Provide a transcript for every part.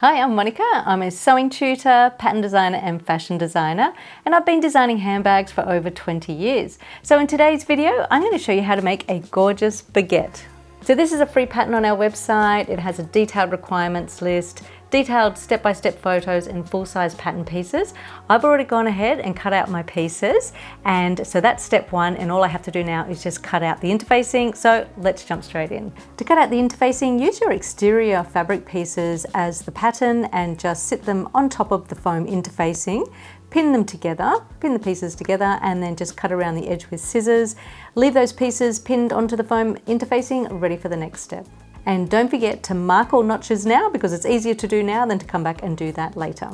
Hi, I'm Monica. I'm a sewing tutor, pattern designer and fashion designer, and I've been designing handbags for over 20 years. So in today's video, I'm going to show you how to make a gorgeous baguette. So this is a free pattern on our website. It has a detailed requirements list, detailed step-by-step photos and full-size pattern pieces. I've already gone ahead and cut out my pieces, and so that's step one, and all I have to do now is just cut out the interfacing. So let's jump straight in. To cut out the interfacing, use your exterior fabric pieces as the pattern and just sit them on top of the foam interfacing. Pin them together, pin the pieces together, and then just cut around the edge with scissors. Leave those pieces pinned onto the foam interfacing, ready for the next step. And don't forget to mark all notches now, because it's easier to do now than to come back and do that later.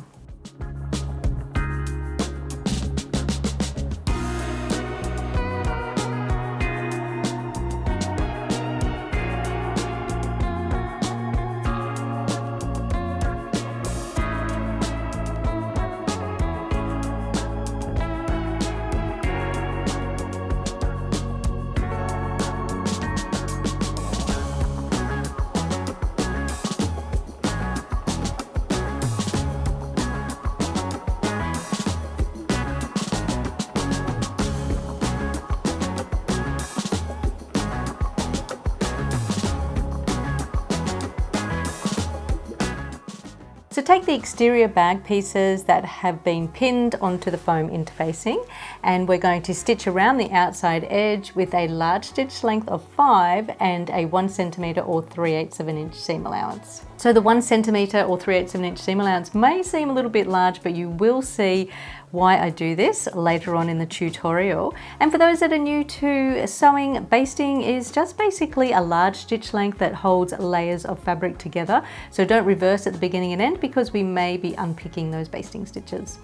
So take the exterior bag pieces that have been pinned onto the foam interfacing, and we're going to stitch around the outside edge with a large stitch length of 5 and a 1 centimetre or 3/8 of an inch seam allowance. So the 1 centimetre or 3/8 of an inch seam allowance may seem a little bit large, but you will see why I do this later on in the tutorial. And for those that are new to sewing, basting is just basically a large stitch length that holds layers of fabric together. So don't reverse at the beginning and end, because we may be unpicking those basting stitches.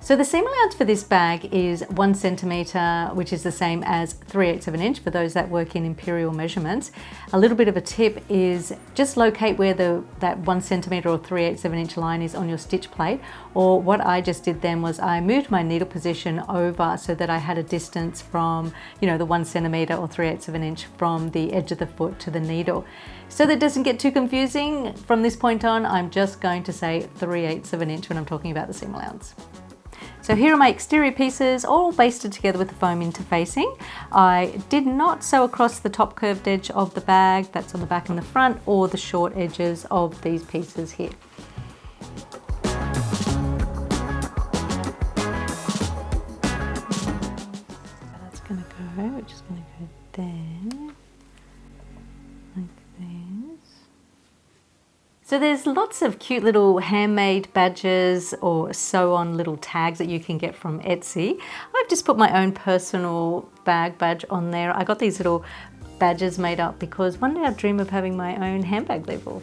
So the seam allowance for this bag is 1 centimetre, which is the same as 3/8 of an inch for those that work in imperial measurements. A little bit of a tip is just locate where that 1 centimetre or 3/8 of an inch line is on your stitch plate. Or what I just did then was I moved my needle position over so that I had a distance from, the 1 centimetre or 3/8 of an inch from the edge of the foot to the needle. So that it doesn't get too confusing, from this point on, I'm just going to say 3/8 of an inch when I'm talking about the seam allowance. So here are my exterior pieces, all basted together with the foam interfacing. I did not sew across the top curved edge of the bag, that's on the back and the front, or the short edges of these pieces here. That's going to go, we're just going to go there, like this. So there's lots of cute little handmade badges or sew-on little tags that you can get from Etsy. I've just put my own personal bag badge on there. I got these little badges made up because one day I dream of having my own handbag label.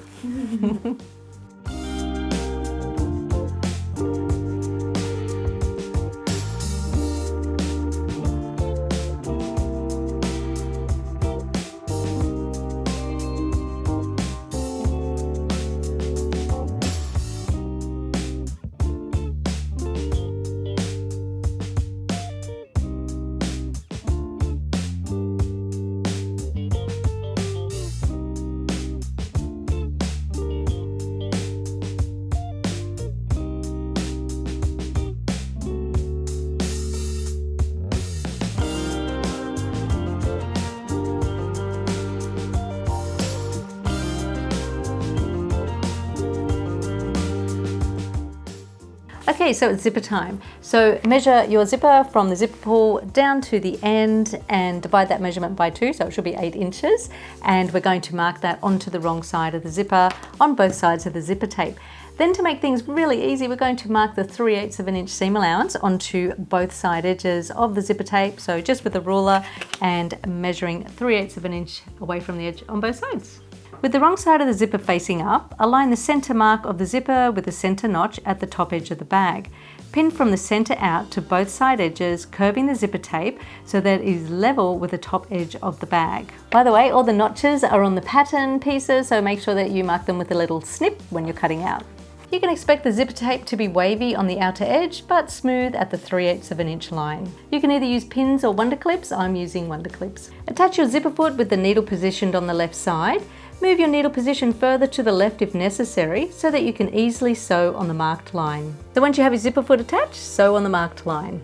Okay, so it's zipper time. So measure your zipper from the zipper pull down to the end and divide that measurement by 2, so it should be 8 inches. And we're going to mark that onto the wrong side of the zipper on both sides of the zipper tape. Then, to make things really easy, we're going to mark the 3/8 of an inch seam allowance onto both side edges of the zipper tape. So just with a ruler and measuring 3/8 of an inch away from the edge on both sides. With the wrong side of the zipper facing up, align the center mark of the zipper with the center notch at the top edge of the bag. Pin from the center out to both side edges, curving the zipper tape so that it is level with the top edge of the bag. By the way, all the notches are on the pattern pieces, so make sure that you mark them with a little snip when you're cutting out. You can expect the zipper tape to be wavy on the outer edge, but smooth at the 3/8 of an inch line. You can either use pins or wonder clips. I'm using wonder clips. Attach your zipper foot with the needle positioned on the left side. Move your needle position further to the left if necessary so that you can easily sew on the marked line. So once you have your zipper foot attached, sew on the marked line.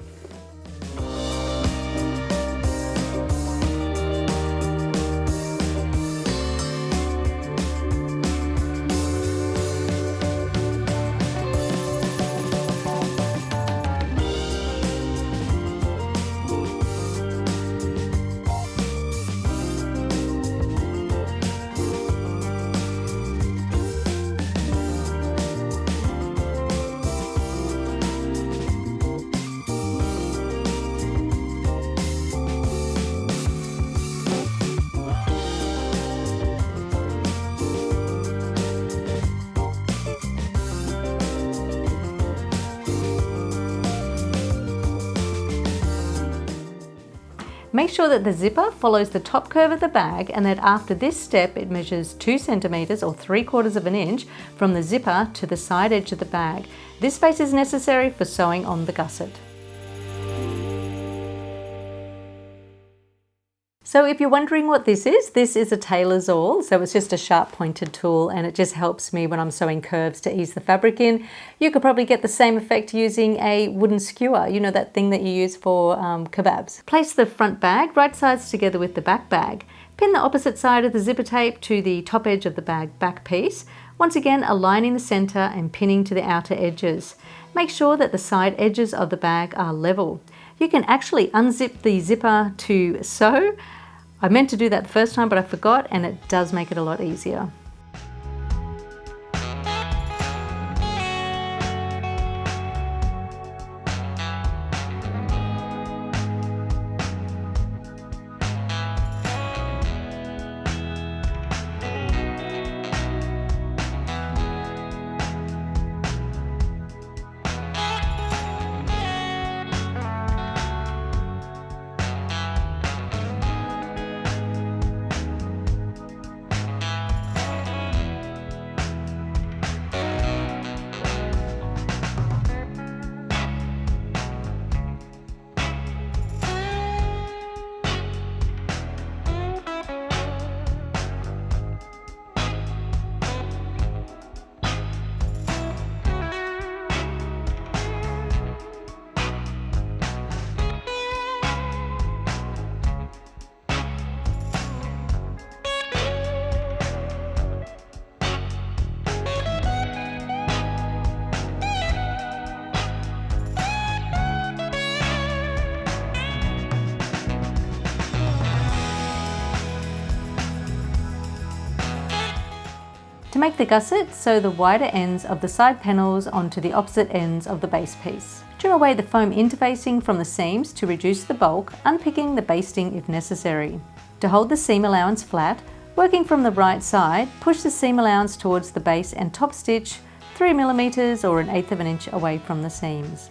Make sure that the zipper follows the top curve of the bag and that after this step it measures 2 centimeters or 3/4 of an inch from the zipper to the side edge of the bag. This space is necessary for sewing on the gusset. So if you're wondering what this is a tailor's awl. So it's just a sharp pointed tool and it just helps me when I'm sewing curves to ease the fabric in. You could probably get the same effect using a wooden skewer, you know, that thing that you use for kebabs. Place the front bag right sides together with the back bag. Pin the opposite side of the zipper tape to the top edge of the bag back piece. Once again, aligning the center and pinning to the outer edges. Make sure that the side edges of the bag are level. You can actually unzip the zipper to sew. I meant to do that the first time, but I forgot, and it does make it a lot easier. To make the gusset, sew the wider ends of the side panels onto the opposite ends of the base piece. Trim away the foam interfacing from the seams to reduce the bulk, unpicking the basting if necessary. To hold the seam allowance flat, working from the right side, push the seam allowance towards the base and top stitch 3 millimeters or 1/8 of an inch away from the seams.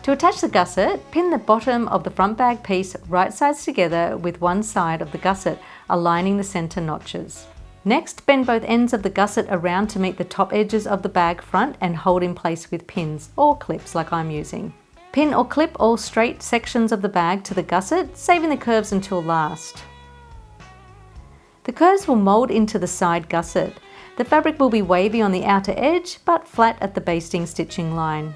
To attach the gusset, pin the bottom of the front bag piece right sides together with one side of the gusset, aligning the center notches. Next, bend both ends of the gusset around to meet the top edges of the bag front and hold in place with pins or clips like I'm using. Pin or clip all straight sections of the bag to the gusset, saving the curves until last. The curves will mold into the side gusset. The fabric will be wavy on the outer edge but flat at the basting stitching line.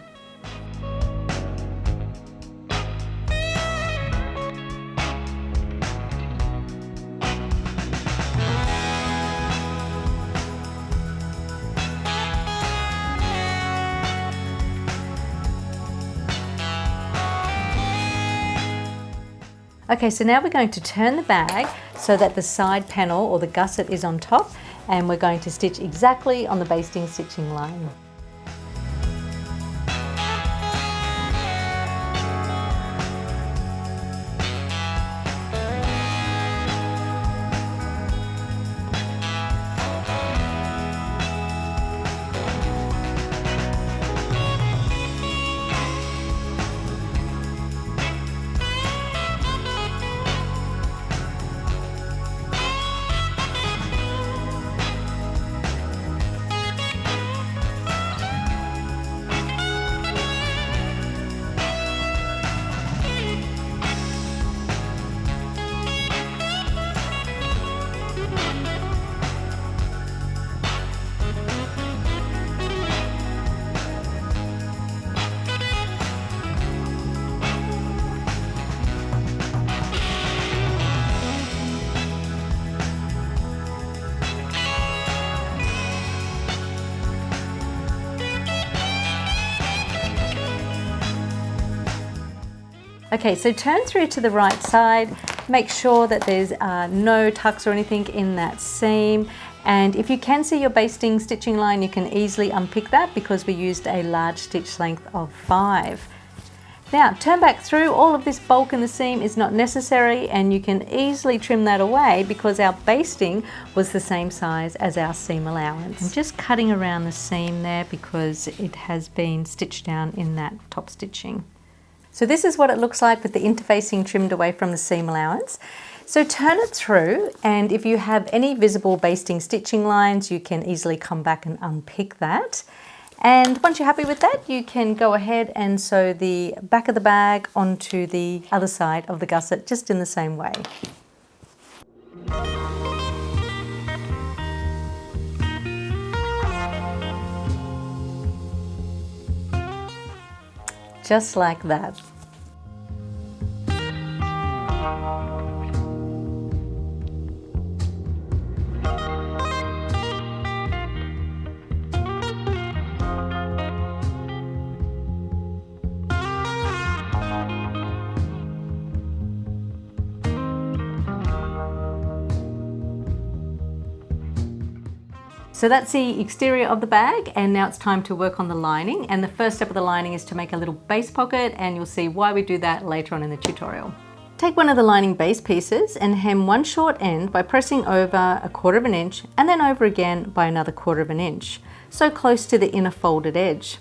Okay, so now we're going to turn the bag so that the side panel or the gusset is on top, and we're going to stitch exactly on the basting stitching line. Okay, so turn through to the right side, make sure that there's no tucks or anything in that seam. And if you can see your basting stitching line, you can easily unpick that because we used a large stitch length of 5. Now turn back through. All of this bulk in the seam is not necessary, and you can easily trim that away because our basting was the same size as our seam allowance. I'm just cutting around the seam there because it has been stitched down in that top stitching. So this is what it looks like with the interfacing trimmed away from the seam allowance. So turn it through, and if you have any visible basting stitching lines, you can easily come back and unpick that. And once you're happy with that, you can go ahead and sew the back of the bag onto the other side of the gusset, just in the same way. Just like that. So that's the exterior of the bag, and now it's time to work on the lining. And the first step of the lining is to make a little base pocket, and you'll see why we do that later on in the tutorial. Take one of the lining base pieces and hem one short end by pressing over 1/4 of an inch and then over again by another 1/4 of an inch, so close to the inner folded edge.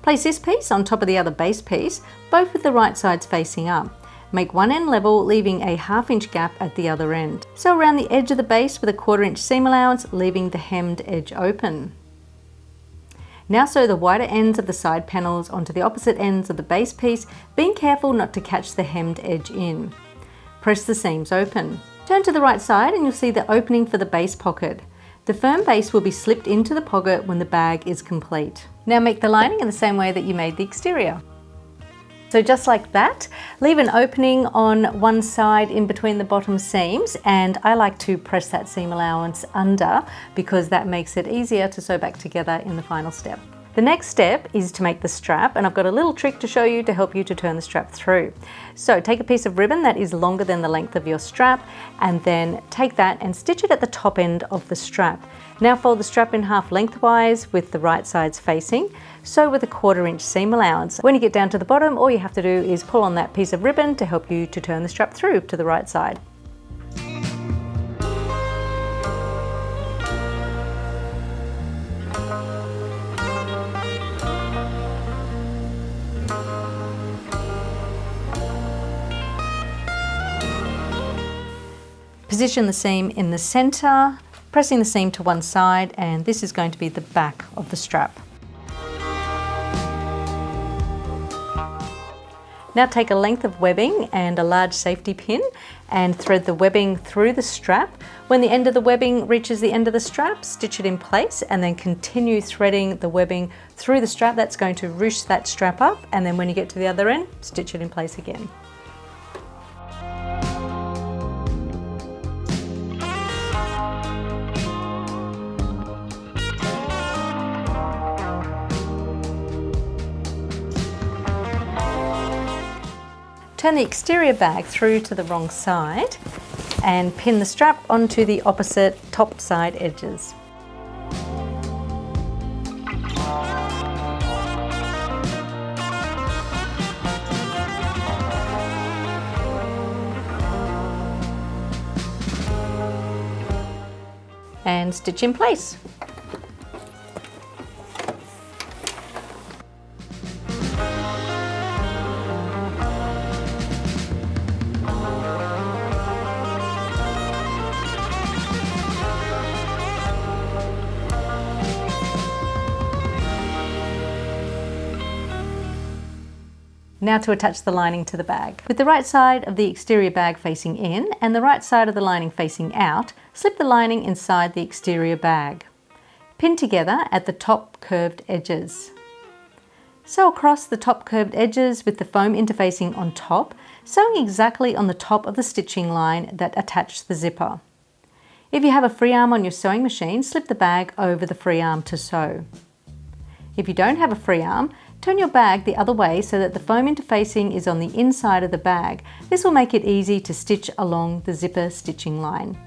Place this piece on top of the other base piece, both with the right sides facing up. Make one end level, leaving a 1/2 inch gap at the other end. Sew around the edge of the base with a 1/4 inch seam allowance, leaving the hemmed edge open. Now sew the wider ends of the side panels onto the opposite ends of the base piece, being careful not to catch the hemmed edge in. Press the seams open. Turn to the right side and you'll see the opening for the base pocket. The firm base will be slipped into the pocket when the bag is complete. Now make the lining in the same way that you made the exterior. So just like that, leave an opening on one side in between the bottom seams, and I like to press that seam allowance under because that makes it easier to sew back together in the final step. The next step is to make the strap, and I've got a little trick to show you to help you to turn the strap through. So take a piece of ribbon that is longer than the length of your strap, and then take that and stitch it at the top end of the strap. Now fold the strap in half lengthwise with the right sides facing. Sew with a 1/4 inch seam allowance. When you get down to the bottom, all you have to do is pull on that piece of ribbon to help you to turn the strap through to the right side. Position the seam in the center, pressing the seam to one side, and this is going to be the back of the strap. Now take a length of webbing and a large safety pin and thread the webbing through the strap. When the end of the webbing reaches the end of the strap, stitch it in place and then continue threading the webbing through the strap. That's going to ruche that strap up, and then when you get to the other end, stitch it in place again. Turn the exterior bag through to the wrong side and pin the strap onto the opposite top side edges. And stitch in place. Now to attach the lining to the bag. With the right side of the exterior bag facing in and the right side of the lining facing out, slip the lining inside the exterior bag. Pin together at the top curved edges. Sew across the top curved edges with the foam interfacing on top, sewing exactly on the top of the stitching line that attached the zipper. If you have a free arm on your sewing machine, slip the bag over the free arm to sew. If you don't have a free arm, Turn your bag the other way so that the foam interfacing is on the inside of the bag. This will make it easy to stitch along the zipper stitching line.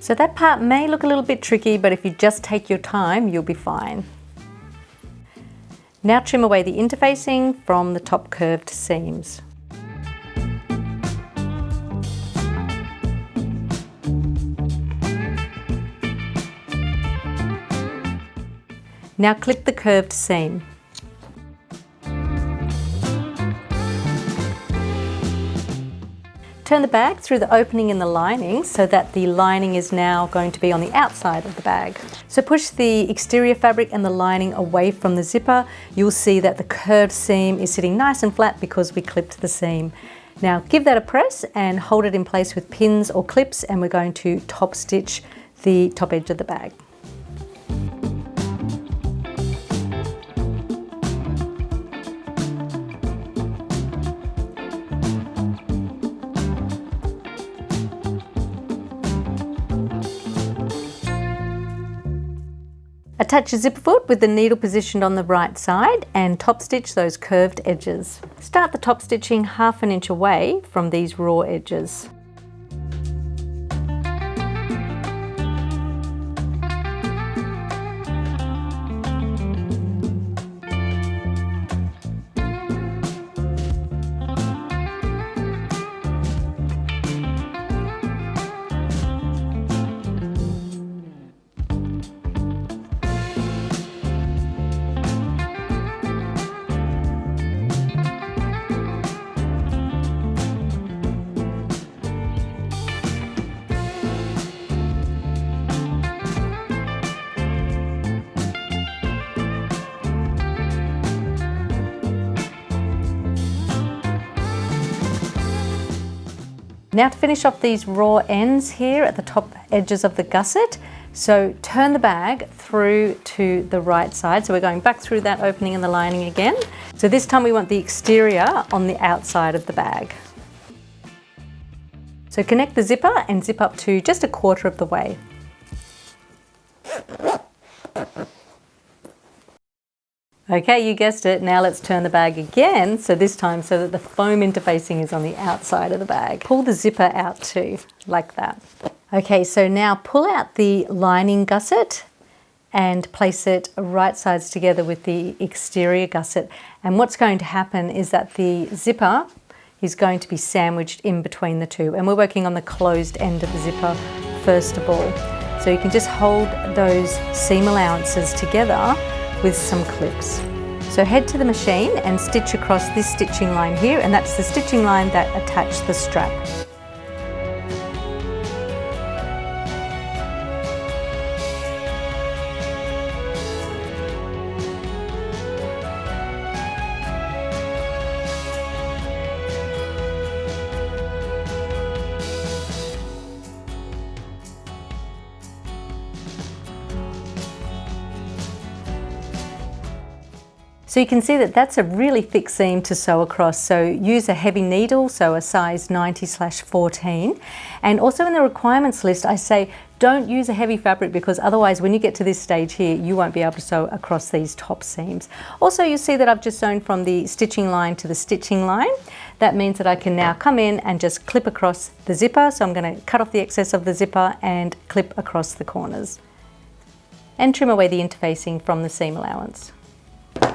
So that part may look a little bit tricky, but if you just take your time, you'll be fine. Now trim away the interfacing from the top curved seams. Now clip the curved seam. Turn the bag through the opening in the lining so that the lining is now going to be on the outside of the bag. So push the exterior fabric and the lining away from the zipper. You'll see that the curved seam is sitting nice and flat because we clipped the seam. Now give that a press and hold it in place with pins or clips, and we're going to top stitch the top edge of the bag. Attach your zipper foot with the needle positioned on the right side and top stitch those curved edges. Start the top stitching 1/2 inch away from these raw edges. Now to finish off these raw ends here at the top edges of the gusset, so turn the bag through to the right side. So we're going back through that opening in the lining again. So this time we want the exterior on the outside of the bag. So connect the zipper and zip up to just 1/4 of the way. Okay, you guessed it. Now let's turn the bag again, so this time so that the foam interfacing is on the outside of the bag. Pull the zipper out too, like that. Okay, so now pull out the lining gusset and place it right sides together with the exterior gusset. And what's going to happen is that the zipper is going to be sandwiched in between the two. And we're working on the closed end of the zipper first of all. So you can just hold those seam allowances together with some clips. So head to the machine and stitch across this stitching line here, and that's the stitching line that attached the strap. So you can see that that's a really thick seam to sew across, so use a heavy needle, so a size 90/14. And also in the requirements list I say don't use a heavy fabric, because otherwise when you get to this stage here you won't be able to sew across these top seams. Also you see that I've just sewn from the stitching line to the stitching line. That means that I can now come in and just clip across the zipper, so I'm going to cut off the excess of the zipper and clip across the corners. And trim away the interfacing from the seam allowance.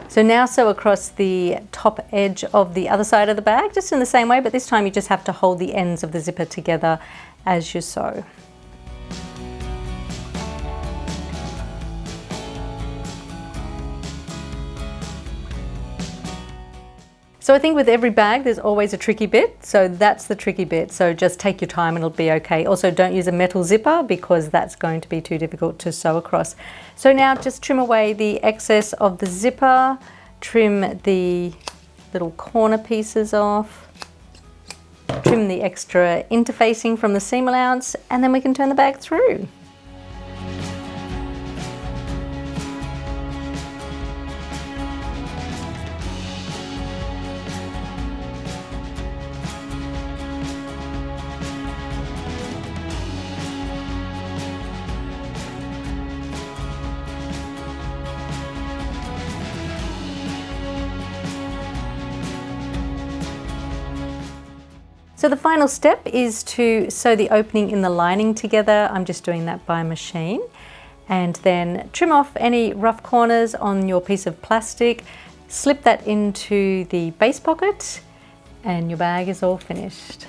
So now sew across the top edge of the other side of the bag, just in the same way, but this time you just have to hold the ends of the zipper together as you sew. So I think with every bag there's always a tricky bit, so that's the tricky bit, so just take your time and it'll be okay. Also don't use a metal zipper because that's going to be too difficult to sew across. So now just trim away the excess of the zipper, trim the little corner pieces off. Trim the extra interfacing from the seam allowance, and then we can turn the bag through. So the final step is to sew the opening in the lining together. I'm just doing that by machine. And then trim off any rough corners on your piece of plastic, slip that into the base pocket, and your bag is all finished.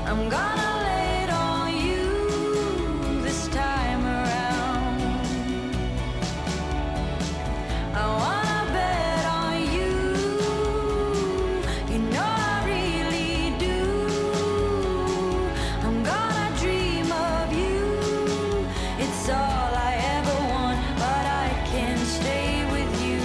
I'm gonna lay it on you this time around. I wanna bet on you. You know I really do. I'm gonna dream of you. It's all I ever want, but I can stay with you.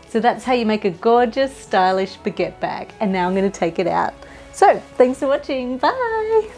So that's how you make a gorgeous, stylish baguette bag. And now I'm going to take it out. So thanks for watching. Bye.